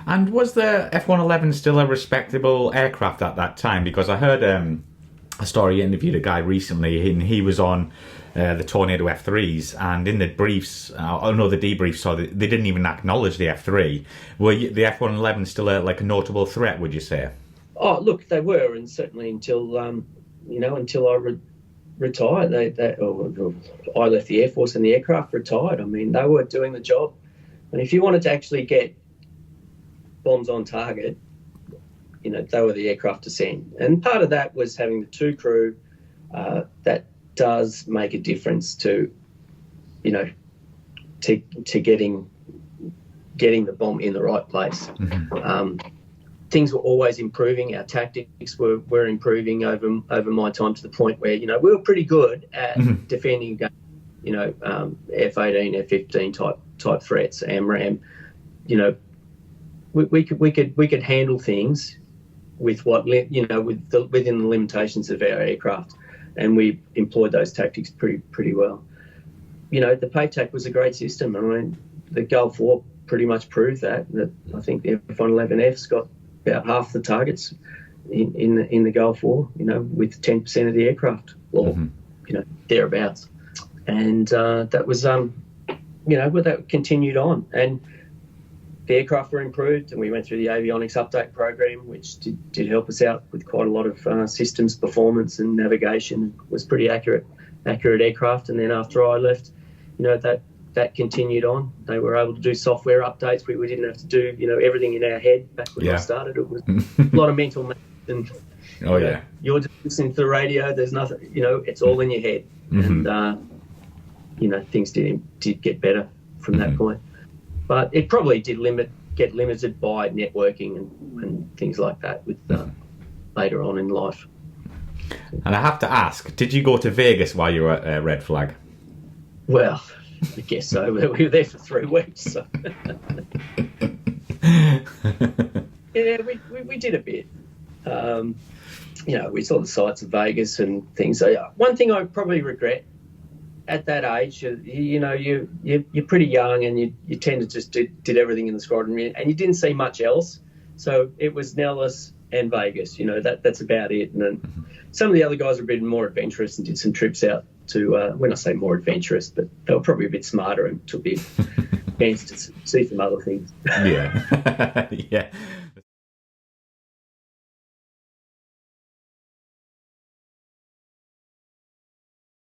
And was the F-111 still a respectable aircraft at that time? Because I heard a story, interviewed a guy recently, and he was on the Tornado F3s, and in the briefs, the debriefs, so they didn't even acknowledge the F3. Were the F-111 still a notable threat, would you say? Oh, look, they were, and certainly until I retired, I left the Air Force and the aircraft retired. I mean, they were doing the job. And if you wanted to actually get bombs on target, they were the aircraft to send. And part of that was having the two crew. That does make a difference to getting the bomb in the right place. Mm-hmm. Things were always improving. Our tactics were improving over my time, to the point where we were pretty good at mm-hmm. defending against F-18, F-15 type threats, AMRAAM. We could handle things with within the limitations of our aircraft, and we employed those tactics pretty well. The PATAC was a great system. I mean, the Gulf War pretty much proved that I think the F-111F's got about half the targets in the Gulf War, with 10% of the aircraft, or mm-hmm. Thereabouts. And that was that continued on, and the aircraft were improved, and we went through the avionics update program, which did help us out with quite a lot of systems performance and navigation. It was pretty accurate aircraft. And then after I left, that continued on. They were able to do software updates. We didn't have to do everything in our head back when I started. It was a lot of mental math, and you're just listening to the radio. There's nothing, it's all in your head. Mm-hmm. And things did get better from mm-hmm. that point. But it probably did get limited by networking and things like that with later on in life. And I have to ask, did you go to Vegas while you were at Red Flag? Well, I guess so. We were there for 3 weeks. So. Yeah, we did a bit. We saw the sights of Vegas and things. So one thing I probably regret at that age, you're pretty young, and you tend to just did everything in the squadron, and you didn't see much else. So it was Nellis and Vegas. That's about it. And then some of the other guys were a bit more adventurous and did some trips out to, when I say more adventurous, but they were probably a bit smarter and took a bit chance to see some other things. Yeah. Yeah.